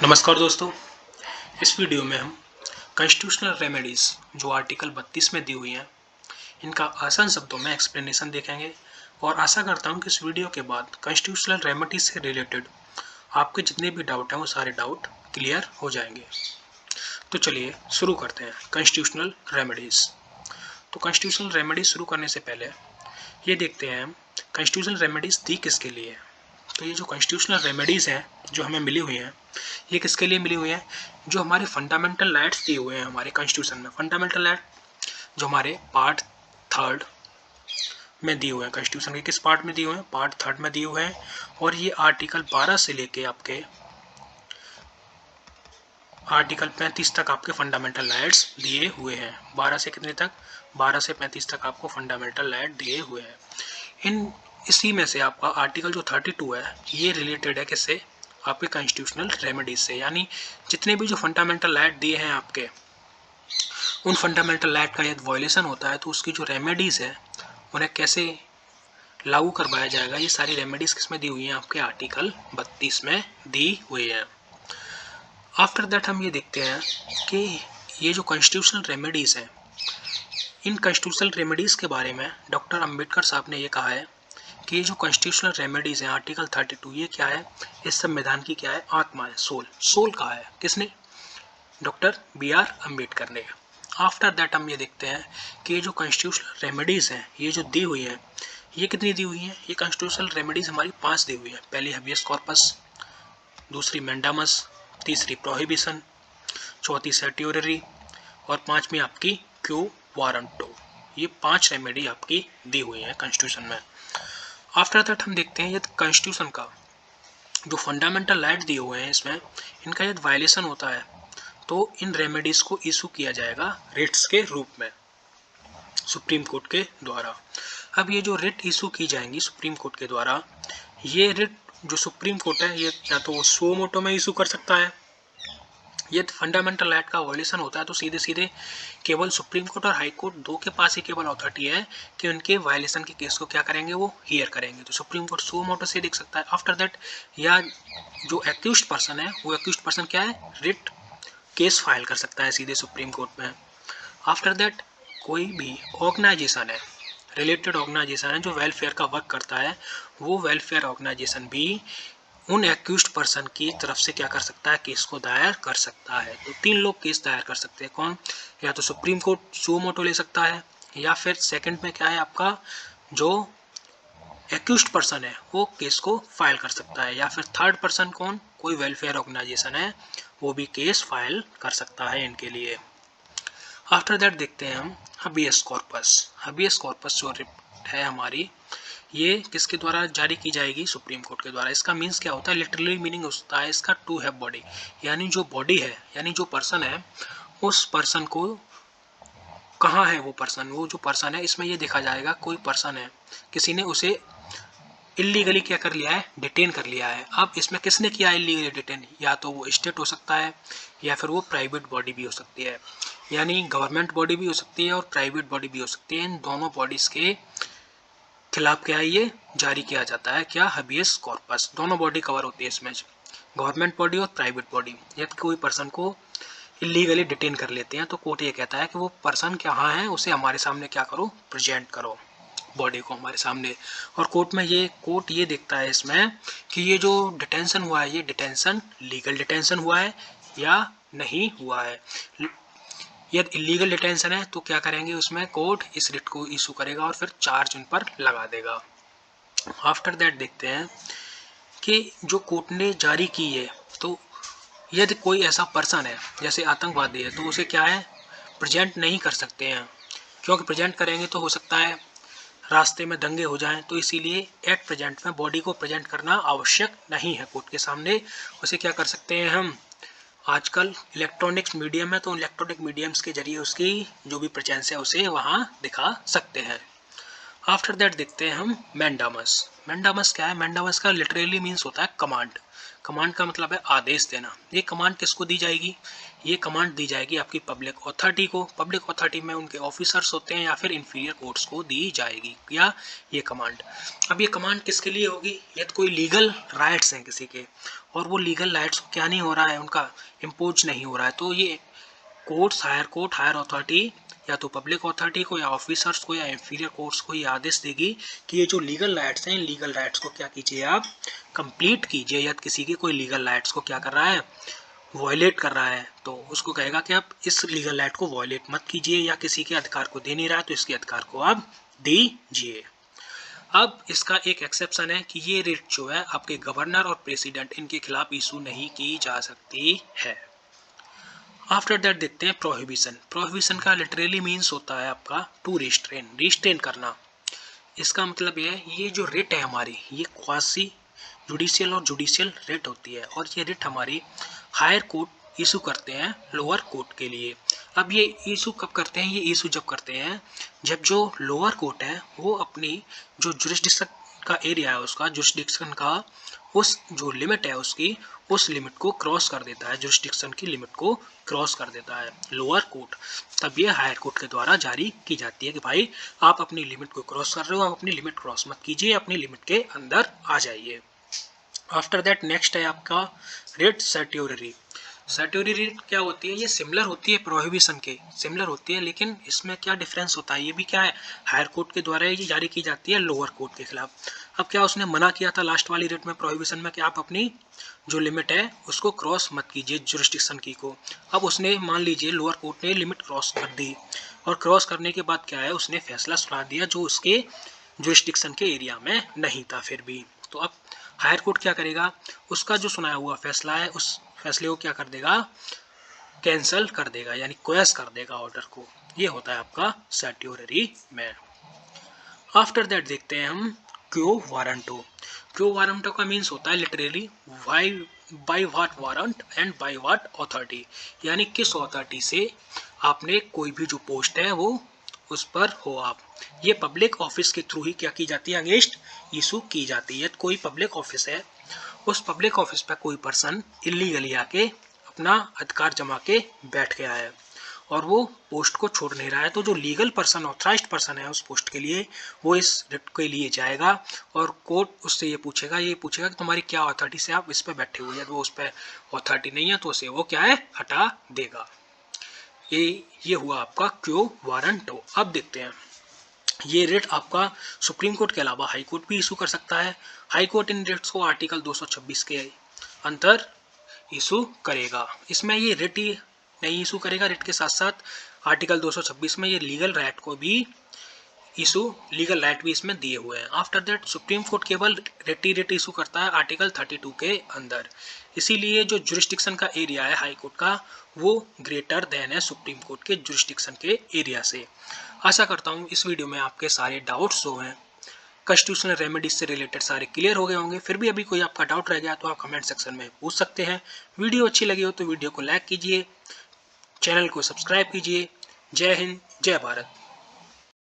नमस्कार दोस्तों। इस वीडियो में हम कॉन्स्टिट्यूशनल रेमेडीज़ जो आर्टिकल 32 में दी हुई हैं इनका आसान शब्दों में एक्सप्लेनेशन देखेंगे और आशा करता हूं कि इस वीडियो के बाद कॉन्स्टिट्यूशनल रेमेडीज से रिलेटेड आपके जितने भी डाउट हैं वो सारे डाउट क्लियर हो जाएंगे। तो चलिए शुरू करते हैं कॉन्स्टिट्यूशनल रेमेडीज़। तो कॉन्स्टिट्यूशनल रेमेडीज शुरू करने से पहले ये देखते हैं हम कॉन्स्टिट्यूशनल रेमेडीज़ दी किसके लिए है। तो ये जो कॉन्स्टिट्यूशनल रेमेडीज़ हैं जो हमें मिली हुई हैं ये किसके लिए मिली हुई हैं, जो हमारे फंडामेंटल राइट्स दिए हुए हैं हमारे कॉन्स्टिट्यूशन में। फंडामेंटल राइट जो हमारे पार्ट 3 में दिए हुए हैं, कॉन्स्टिट्यूशन के किस पार्ट में दिए हुए हैं, पार्ट 3 में दिए हुए हैं। और ये आर्टिकल 12 से लेके आपके आर्टिकल 35 तक आपके फंडामेंटल राइट्स दिए हुए हैं। 12 से कितने तक, 12 से 35 तक आपको फंडामेंटल राइट दिए हुए हैं। इसी में से आपका आर्टिकल जो 32 है ये रिलेटेड है किससे, आपके कॉन्स्टिट्यूशनल रेमेडीज से। यानी जितने भी जो फंडामेंटल राइट दिए हैं आपके, उन फंडामेंटल राइट का यदि वायलेशन होता है तो उसकी जो रेमेडीज है उन्हें कैसे लागू करवाया जाएगा, ये सारी रेमेडीज किसमें दी हुई हैं, आपके आर्टिकल 32 में दी हुई है। आफ्टर दैट हम ये देखते हैं कि ये जो कॉन्स्टिट्यूशनल रेमेडीज हैं, इन कॉन्स्टिट्यूशनल रेमेडीज के बारे में डॉक्टर अंबेडकर साहब ने ये कहा है कि ये जो कॉन्स्टिट्यूशनल रेमेडीज हैं आर्टिकल 32 ये क्या है, इस संविधान की क्या है, आत्मा है, सोल कहा है किसने, डॉक्टर BR अम्बेडकर ने। आफ्टर दैट हम ये देखते हैं कि ये जो कॉन्स्टिट्यूशनल रेमेडीज हैं ये जो दी हुई है ये कितनी दी हुई है, ये कॉन्स्टिट्यूशनल रेमेडीज हमारी 5 दी हुई है। पहली हबियस कॉर्पस, दूसरी मैंडामस, तीसरी प्रोहिबिशन, चौथी सर्टियोररी और 5वीं आपकी क्यू वारंटो। ये 5 रेमेडी आपकी दी हुई है कॉन्स्टिट्यूशन में। आफ्टर दैट हम देखते हैं यदि कॉन्स्टिट्यूशन का जो फंडामेंटल राइट दिए हुए हैं इसमें इनका यदि वायलेशन होता है तो इन रेमेडीज को इशू किया जाएगा रिट्स के रूप में सुप्रीम कोर्ट के द्वारा। अब ये जो रिट इशू की जाएंगी सुप्रीम कोर्ट के द्वारा, ये रिट जो सुप्रीम कोर्ट है ये या तो वो सो मोटो में इशू कर सकता है, यदि फंडामेंटल राइट का वायलेशन होता है तो सीधे सीधे केवल सुप्रीम कोर्ट और हाई कोर्ट दो के पास ही केवल अथॉरिटी है कि उनके वायलेशन के केस को क्या करेंगे, वो हियर करेंगे। तो सुप्रीम कोर्ट सो मोटो से देख सकता है। आफ्टर दैट या जो एक्यूज्ड पर्सन है वो एक्यूज्ड पर्सन क्या है, रिट केस फाइल कर सकता है सीधे सुप्रीम कोर्ट में। आफ्टर दैट कोई भी ऑर्गेनाइजेशन है, रिलेटेड ऑर्गेनाइजेशन है जो वेलफेयर का वर्क करता है, वो वेलफेयर ऑर्गेनाइजेशन भी उन एक्यूज्ड पर्सन की तरफ से क्या कर सकता है, केस को दायर कर सकता है। तो 3 लोग केस दायर कर सकते हैं। कौन, या तो सुप्रीम कोर्ट सो मोटो ले सकता है, या फिर सेकंड में क्या है आपका जो एक्यूज्ड पर्सन है वो केस को फाइल कर सकता है, या फिर थर्ड पर्सन कौन, कोई वेलफेयर ऑर्गेनाइजेशन है वो भी केस फाइल कर सकता है इनके लिए। आफ्टर दैट देखते हैं हम हबियस कॉर्पस। हबियस कॉर्पस जो रिट है हमारी ये किसके द्वारा जारी की जाएगी, सुप्रीम कोर्ट के द्वारा। इसका मीन्स क्या होता है, लिटरली मीनिंग होता है इसका टू हैव बॉडी, यानी जो बॉडी है यानी जो पर्सन है उस पर्सन को कहाँ है वो पर्सन, वो जो पर्सन है इसमें ये देखा जाएगा कोई पर्सन है किसी ने उसे इलीगली क्या कर लिया है, डिटेन कर लिया है। अब इसमें किसने किया इलीगली डिटेन, या तो वो स्टेट हो सकता है या फिर वो प्राइवेट बॉडी भी हो सकती है, यानी गवर्नमेंट बॉडी भी हो सकती है और प्राइवेट बॉडी भी हो सकती है। इन दोनों बॉडीज के खिलाफ क्या है, ये जारी किया जाता है क्या, हबियस कॉर्पस। दोनों बॉडी कवर होती है इसमें, गवर्नमेंट बॉडी और प्राइवेट बॉडी। यदि कोई पर्सन को इलीगली डिटेन कर लेते हैं तो कोर्ट ये कहता है कि वो पर्सन कहाँ है, उसे हमारे सामने क्या करो, प्रेजेंट करो बॉडी को हमारे सामने। और कोर्ट ये देखता है इसमें कि ये जो डिटेंशन हुआ है ये डिटेंशन लीगल डिटेंशन हुआ है या नहीं हुआ है। यदि इलीगल डिटेंशन है तो क्या करेंगे, उसमें कोर्ट इस रिट को इशू करेगा और फिर चार्ज उन पर लगा देगा। आफ्टर दैट देखते हैं कि जो कोर्ट ने जारी की है, तो यदि कोई ऐसा पर्सन है जैसे आतंकवादी है तो उसे क्या है, प्रेजेंट नहीं कर सकते हैं, क्योंकि प्रेजेंट करेंगे तो हो सकता है रास्ते में दंगे हो जाएं, तो इसीलिए एट प्रेजेंट में बॉडी को प्रेजेंट करना आवश्यक नहीं है कोर्ट के सामने। उसे क्या कर सकते हैं हम, आजकल इलेक्ट्रॉनिक्स मीडियम है तो इलेक्ट्रॉनिक मीडियम्स के जरिए उसकी जो भी प्रेजेंस है उसे वहाँ दिखा सकते हैं। आफ्टर दैट देखते हैं हम मैंडामस। मैंडामस क्या है? मैंडामस का लिटरली मीन्स होता है कमांड। कमांड का मतलब है आदेश देना। ये कमांड किसको दी जाएगी? ये कमांड दी जाएगी आपकी पब्लिक अथॉरिटी को। पब्लिक अथॉरिटी में उनके ऑफिसर्स होते हैं या फिर इंफीरियर कोर्ट्स को दी जाएगी या ये कमांड। अब ये कमांड किसके लिए होगी? यदि कोई लीगल राइट्स हैं किसी के और वो लीगल राइट्स को क्या नहीं हो रहा है, उनका इम्पोज नहीं हो रहा है, तो ये कोर्ट्स, हायर अथॉरिटी या तो पब्लिक अथॉरिटी को या ऑफिसर्स को या इंफीरियर कोर्ट्स को ये आदेश देगी कि ये जो लीगल राइट्स हैं, लीगल राइट्स को क्या कीजिए, आप कंप्लीट कीजिए। या किसी की कोई लीगल राइट्स को क्या कर रहा है, वॉयलेट कर रहा है, तो उसको कहेगा कि आप इस लीगल राइट को वॉयलेट मत कीजिए, या किसी के अधिकार को दे नहीं रहा है तो इसके अधिकार को आप दीजिए। अब इसका एक एक्सेप्शन है कि ये रिट जो है आपके गवर्नर और प्रेसिडेंट इनके खिलाफ इशू नहीं की जा सकती है। आफ्टर दैट देखते हैं प्रोहिबिशन। प्रोहिबिशन का लिटरली मीन्स होता है आपका टू रिस्ट्रेन, रिस्ट्रेन करना। इसका मतलब ये है, ये जो रिट है हमारी, ये क्वासी जुडिशियल और जुडिशियल रिट होती है, और ये रिट हमारी हायर कोर्ट इशू करते हैं लोअर कोर्ट के लिए। अब ये इशू कब करते हैं? ये इशू जब करते हैं जब जो लोअर कोर्ट है वो अपनी जो जुरिस्डिक्शन का एरिया है, उसका जुरिस्डिक्शन का उस जो लिमिट है उसकी, उस लिमिट को क्रॉस कर देता है, जुरिस्डिक्शन की लिमिट को क्रॉस कर देता है लोअर कोर्ट, तब ये हायर कोर्ट के द्वारा जारी की जाती है कि भाई आप अपनी लिमिट को क्रॉस कर रहे हो, आप अपनी लिमिट क्रॉस मत कीजिए, अपनी लिमिट के अंदर आ जाइए। आफ्टर दैट नेक्स्ट है आपका रिट सर्ट्योररी। सर्ट्योररी रिट क्या होती है? ये सिमिलर होती है प्रोहिबिशन के, सिमिलर होती है, लेकिन इसमें क्या डिफरेंस होता है? ये भी क्या है, हायर कोर्ट के द्वारा ये जारी की जाती है लोअर कोर्ट के खिलाफ। अब क्या उसने मना किया था लास्ट वाली रिट में, प्रोहिबिशन में, कि आप अपनी जो लिमिट है उसको क्रॉस मत कीजिए जुरिस्डिक्शन की को। अब उसने मान लीजिए लोअर कोर्ट ने लिमिट क्रॉस कर दी, और क्रॉस करने के बाद क्या है, उसने फैसला सुना दिया जो उसके जुरिस्डिक्शन के एरिया में नहीं था फिर भी। तो अब हायर कोर्ट क्या करेगा, उसका जो सुनाया हुआ फैसला है उस फैसले को क्या कर देगा, कैंसल कर देगा, यानी क्वेश कर देगा ऑर्डर को। ये होता है आपका सर्ट्योररी में। आफ्टर दैट देखते हैं हम क्यो वारंटो। क्यो वारंटो का मीन्स होता है literally why, by what warrant and by what authority, यानी किस अथॉरिटी से आपने कोई भी जो पोस्ट है वो उस पर हो आप। ये पब्लिक ऑफिस के थ्रू ही क्या की जाती है, अगेंस्ट इशू की जाती है। कोई पब्लिक ऑफिस है, उस पब्लिक ऑफिस पर कोई पर्सन इलीगली आके अपना अधिकार जमा के बैठ गया है और वो पोस्ट को छोड़ नहीं रहा है, तो जो लीगल पर्सन, ऑथराइज्ड पर्सन है उस पोस्ट के लिए, वो इस रिट के लिए जाएगा और कोर्ट उससे ये पूछेगा कि तुम्हारी क्या अथॉरिटी से आप इस पर बैठे हुए हैं। तो वो उस पर अथॉरिटी नहीं है तो उसे वो क्या है, हटा देगा। ये हुआ आपका क्यो वारंटो। अब देखते हैं ये रिट आपका सुप्रीम कोर्ट के अलावा हाई कोर्ट भी इशू कर सकता है। हाई कोर्ट इन रिट्स को आर्टिकल 226 के अंतर इशू करेगा। इसमें ये रिट ही नहीं इशू करेगा, रिट के साथ साथ आर्टिकल 226 में ये लीगल राइट को भी लीगल राइट भी इसमें दिए हुए हैं। आफ्टर दैट सुप्रीम कोर्ट केवल रिट इशू करता है आर्टिकल 32 के अंदर। इसीलिए जो जुरिस्डिक्शन का एरिया है हाई कोर्ट का, वो ग्रेटर देन है सुप्रीम कोर्ट के जुरिस्डिक्शन के एरिया से। आशा करता हूँ इस वीडियो में आपके सारे डाउट्स जो हैं कॉन्स्टिट्यूशनल रेमेडीज से रिलेटेड सारे क्लियर हो गए होंगे। फिर भी अभी कोई आपका डाउट रह गया तो आप कमेंट सेक्शन में पूछ सकते हैं। वीडियो अच्छी लगी हो तो वीडियो को लाइक कीजिए, चैनल को सब्सक्राइब कीजिए। जय हिंद, जय भारत।